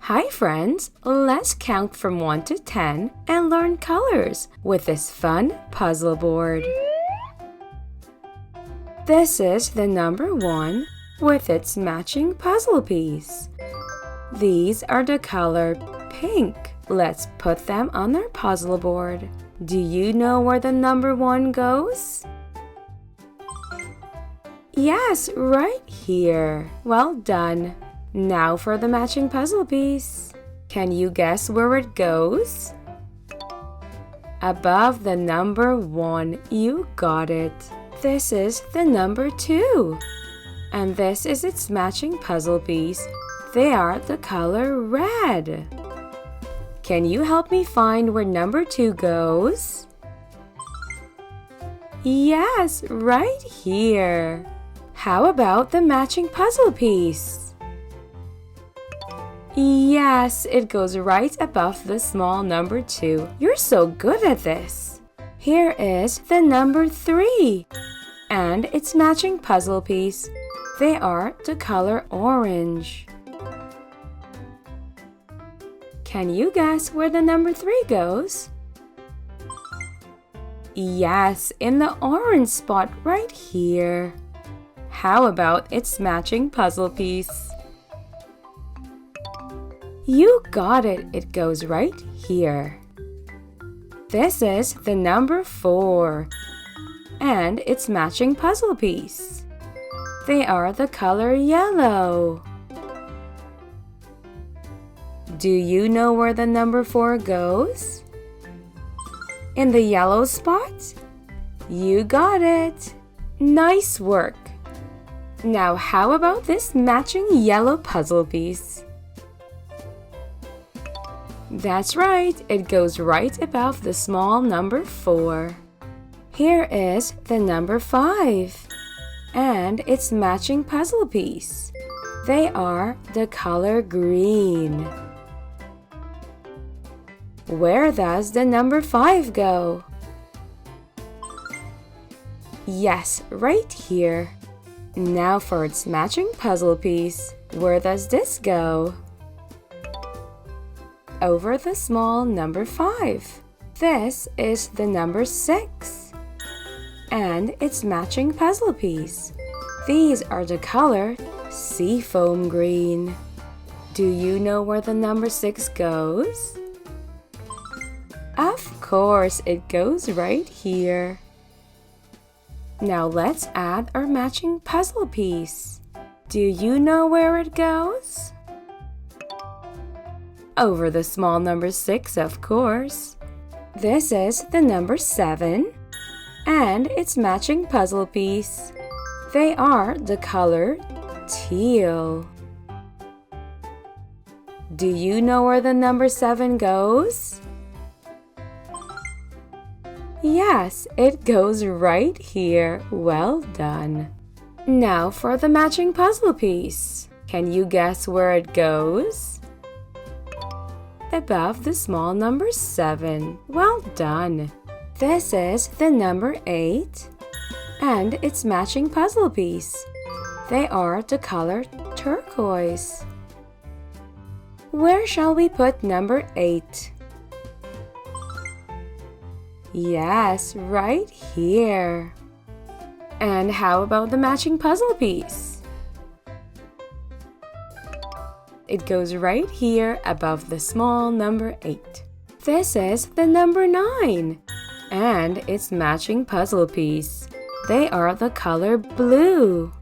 Hi friends, let's count from 1 to 10 and learn colors with this fun puzzle board. This is the number 1 with its matching puzzle piece. These are the color pink. Let's put them on our puzzle board. Do you know where the number 1 goes? Yes, right here. Well done. Now for the matching puzzle piece. Can you guess where it goes? Above the number 1, you got it. This is the number 2. And this is its matching puzzle piece. They are the color red. Can you help me find where number 2 goes? Yes, right here. How about the matching puzzle piece? Yes, it goes right above the small number 2. You're so good at this. Here is the number 3 and its matching puzzle piece. They are the color orange. Can you guess where the number 3 goes? Yes, in the orange spot right here. How about its matching puzzle piece? You got it. It goes right here. This is the number 4 and its matching puzzle piece. They are the color yellow. Do you know where the number 4 goes? In the yellow spot? You got it. Nice work. Now how about this matching yellow puzzle piece? That's right, it goes right above the small number 4. Here is the number 5 and its matching puzzle piece. They are the color green. Where does the number 5 go? Yes, right here. Now for its matching puzzle piece. Where does this go? Over the small number 5. This is the number 6 and its matching puzzle piece. These are the color seafoam green. Do you know where the number 6 goes? Of course, it goes right here. Now let's add our matching puzzle piece. Do you know where it goes? Over the small number 6, of course. This is the number 7 and its matching puzzle piece. They are the color teal. Do you know where the number 7 goes? Yes, it goes right here. Well done. Now for the matching puzzle piece. Can you guess where it goes? Above the small number 7. Well done. This is the number 8 and its matching puzzle piece. They are the color turquoise. Where shall we put number 8? Yes, right here. And how about the matching puzzle piece? It goes right here above the small number 8. This is the number 9 and its matching puzzle piece. They are the color blue.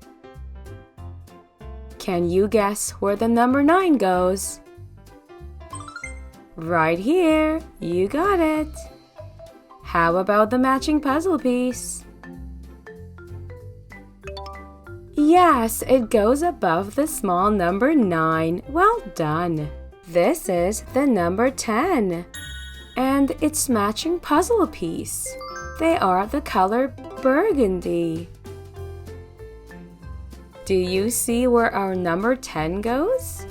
Can you guess where the number 9 goes? Right here. You got it. How about the matching puzzle piece? Yes, it goes above the small number 9. Well done. This is the number 10 and its matching puzzle piece. They are the color burgundy. Do you see where our number 10 goes?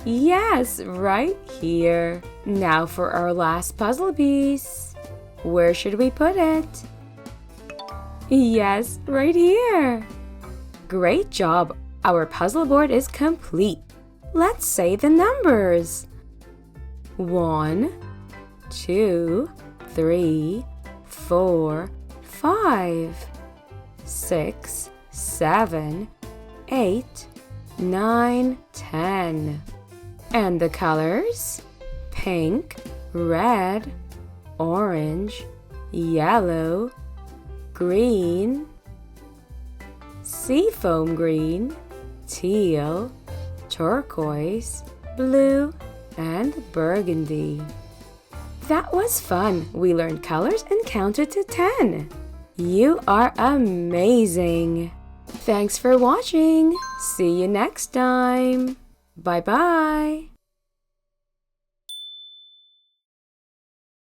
Yes, right here. Now for our last puzzle piece. Where should we put it? Yes, right here. Great job. Our puzzle board is complete. Let's say the numbers. 1, 2, 3, 4, 5, 6, 7, 8, 9, 10. And the colors? Pink, red, orange, yellow, green, seafoam green, teal, turquoise, blue, and burgundy. That was fun. We learned colors and counted to 10. You are amazing. Thanks for watching. See you next time. Bye-bye.